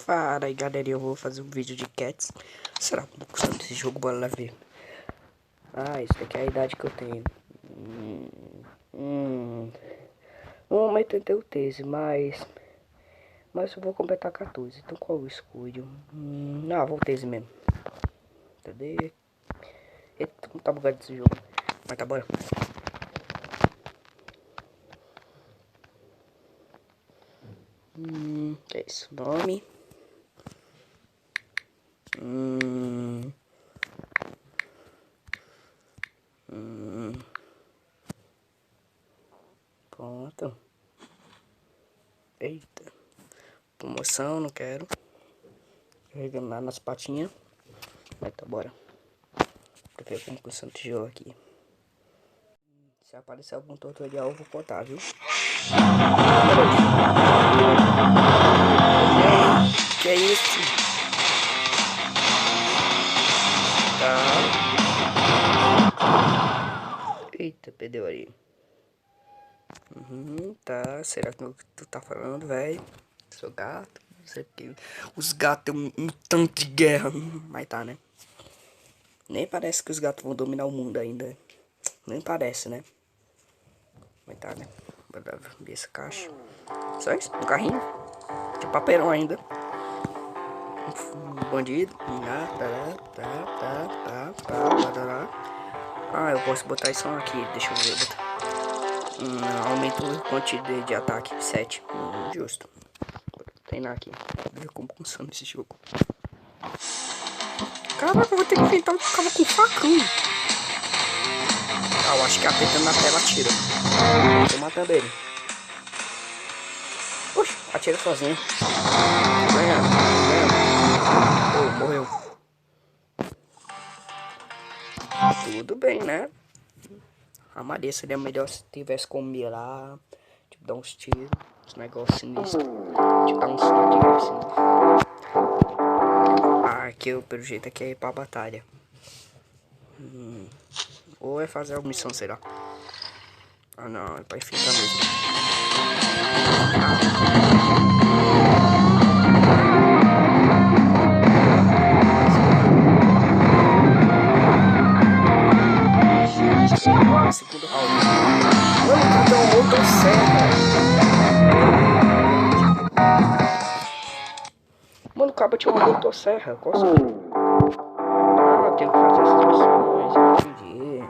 Fala aí galerinha, eu vou fazer um vídeo de Cats. Será que eu tô gostando desse jogo? Bora lá ver. Ah, isso daqui é a idade que eu tenho. 1,83 m, mas eu vou completar 14. Então qual eu escolho? Não, vou ter esse mesmo. Cadê? Eita, como tá bugado esse jogo. Mas tá, bora. Que é isso? Nome. Pronto. Eita. Promoção, não quero. Carregando lá nas patinhas. Mas tá, bora. Pra ver como funciona esse jogo aqui. Se aparecer algum tutorial eu vou contar, viu? Que é isso? Tá. Eita, perdeu ali. Tá. Será que tu tá falando, velho? Sou gato. Não sei porque os gatos têm um tanto de guerra. Mas tá, né? Nem parece que os gatos vão dominar o mundo ainda. Nem parece, né? Mas tá, né? Bora ver essa caixa. Só isso? Um carrinho. Tem papelão ainda. Um bandido. Ah, eu posso botar isso aqui. Deixa eu ver. Aumenta a quantidade de ataque. 7. Justo. Vou treinar aqui. Vou ver como funciona esse jogo. Caraca, eu vou ter que enfrentar um cara com facão. Ah, eu acho que apertando na tela atira. Tô matando ele. Oxe, atira sozinho. Ganhando. Oh, morreu. Tudo bem, né? A Maria seria melhor se tivesse como mirar. Tipo, dar uns tiros. Uns negócios sinistros. Tipo, dar uns tiros sinistros. Ah, aqui eu, pelo jeito, aqui é ir pra batalha. Ou é fazer alguma missão, será? Ah, não, é pra enfrentar mesmo. Segundo round. Mano, cadê o motosserra? Mano, acaba de uma motosserra. Qual o seu? Ah, eu tenho que fazer essas missões. Eu entendi.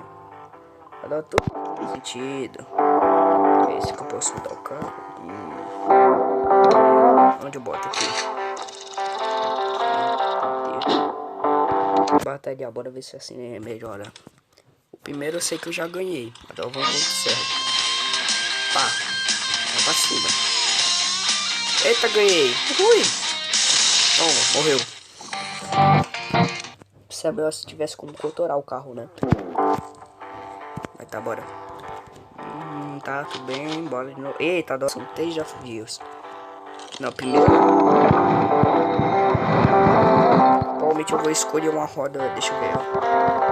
Vai dar todo sentido. É esse que eu posso mudar o carro. Onde eu boto aqui? Batalha, bora ver se assim melhora. O primeiro eu sei que eu já ganhei. Então vamos pro certo. Pá. Vai pra cima. Eita, ganhei. Ui. Toma, morreu. Precisa melhor se tivesse como controlar o carro, né? Mas tá, bora. Tá, tudo bem. Bora de novo. Eita, são 3 desafios. Não, primeiro. Provavelmente eu vou escolher uma roda. Deixa eu ver.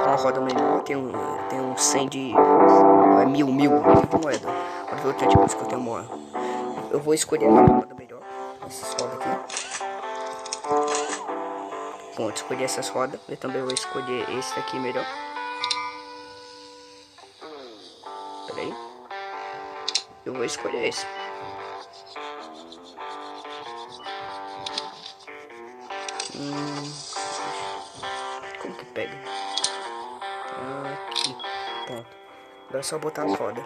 Uma roda menor. Tem um 100 de. É mil de moeda. Pode ver o tanto de coisa que eu tenho moeda. Eu vou escolher a roda melhor. Essas rodas aqui. Pronto, escolhi essas rodas. Eu também vou escolher esse daqui melhor. Pera aí. Eu vou escolher esse. Como que pega? Aqui. Pronto. Agora é só botar as rodas.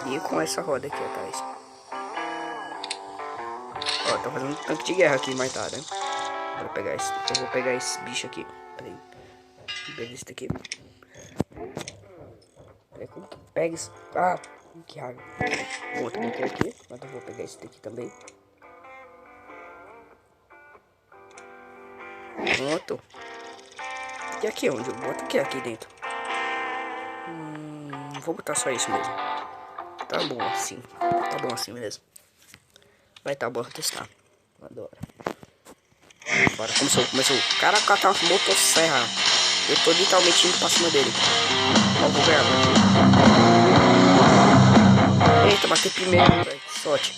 E com essa roda aqui atrás. Ó, tô fazendo um tanque de guerra aqui, mas tá, né? Vou pegar esse. Eu vou pegar esse bicho aqui. Peraí. Pega esse daqui. Peraí, como que pega esse? Ah, que raiva. Outro brinquedo aqui. Mas eu vou pegar esse daqui também. Pronto. E aqui onde eu boto o que aqui dentro? Vou botar só isso mesmo. Tá bom assim. Tá bom assim mesmo. Vai tá bom testar. Adoro. Bora, começou. Caraca, tá uma motosserra. Eu tô literalmente indo pra cima dele. Ó, vou ganhar, bater primeiro, velho. Sorte.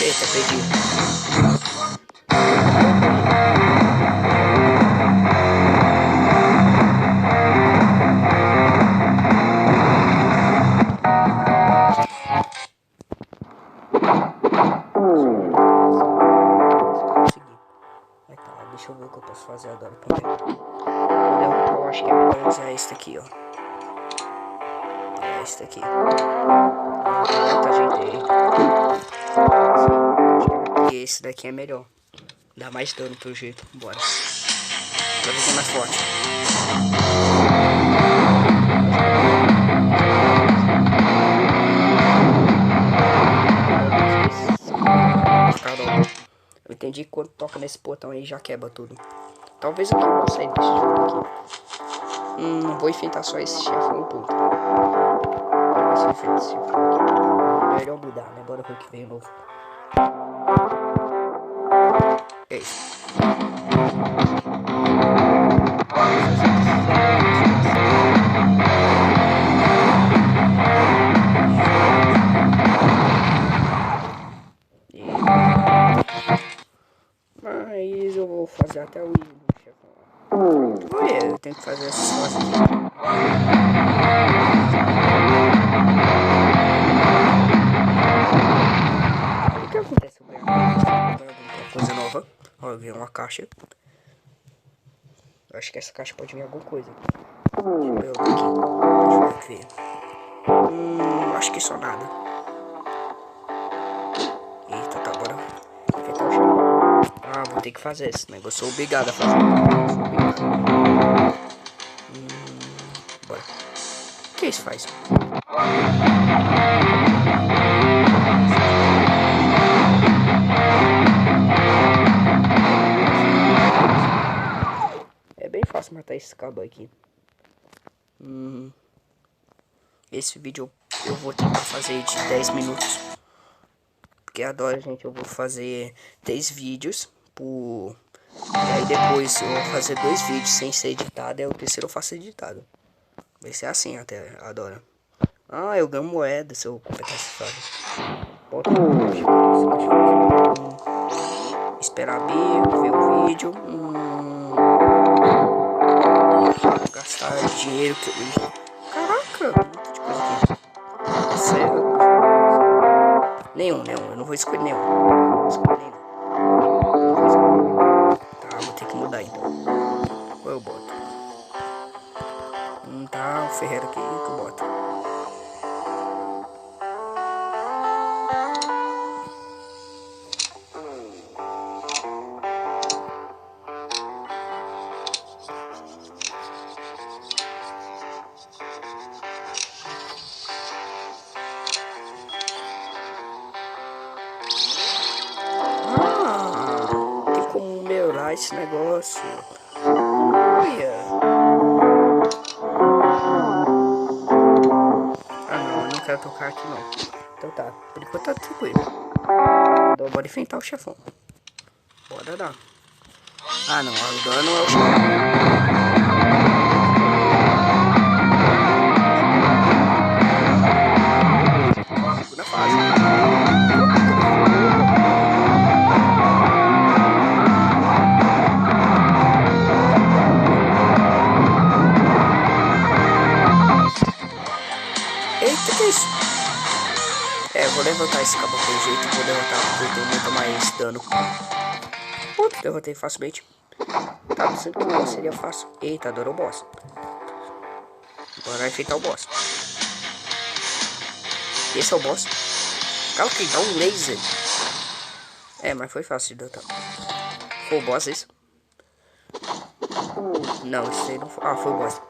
Eita, perdi. Deixa eu ver o que eu posso fazer agora pra derrotar. Eu acho que é melhor usar esse daqui, ó. É esse daqui. Pronto, ajeitei. Acho que esse daqui é melhor. Dá mais dano pelo jeito. Bora. Pra ver quem é mais forte. Eu entendi que quando toca nesse botão aí já quebra tudo. Talvez aqui eu vou sair desse jogo aqui. Não vou enfrentar só esse chefão tudo. Vai ser enfrentar esse chefão aqui. Melhor mudar, né? Bora ver o que veio novo. É isso. Mas eu vou fazer até o hino do chefão. Olha, eu tenho que fazer essas coisas aqui. O que acontece? Eu ganho alguma coisa nova. Ó, eu ganhei uma caixa. Eu acho que essa caixa pode vir alguma coisa. Deixa eu ver aqui. Deixa eu ver o que veio. Acho que só nada. Eita, tá, bora enfrentar o chefão. Ah, vou ter que fazer esse negócio. Sou obrigado a fazer. Sou obrigado. Bora. O que isso faz? É bem fácil matar esse cabo aqui. Esse vídeo eu vou tentar fazer de 10 minutos. Porque adoro, gente. Eu vou fazer 10 vídeos por... E aí depois eu vou fazer 2 vídeos sem ser editado. E o terceiro eu faço editado. Vai ser assim até, adoro. Ah, eu ganho moeda se eu completar essa fase. Bota esperar abrir, ver o vídeo. Gastar dinheiro que eu... Caraca, muita coisa aqui. Sério? Nenhum, eu não vou escolher nenhum. Não vou escolher nenhum. Tá, vou ter que mudar então. Qual eu boto? Tá, o ferreiro aqui que eu boto. Tem como melhorar esse negócio. Olha. Ah não, eu não quero tocar aqui não. Então tá, por enquanto tá tranquilo. Então bora enfrentar o chefão. Bora dar. Ah não, o dano é o chefão. Segunda fase. Eita, que é isso? É, eu vou levantar esse cabo pelo jeito. Vou derrotar porque eu tenho muito mais dano. Putz, derrotei facilmente. Tá pensando que o boss seria fácil. Eita, adorou o boss. Agora enfrentar o boss. Esse é o boss. Cara, que dá um laser. É, mas foi fácil de derrotar. Foi o boss isso? Não, esse aí não foi. Ah, foi o boss.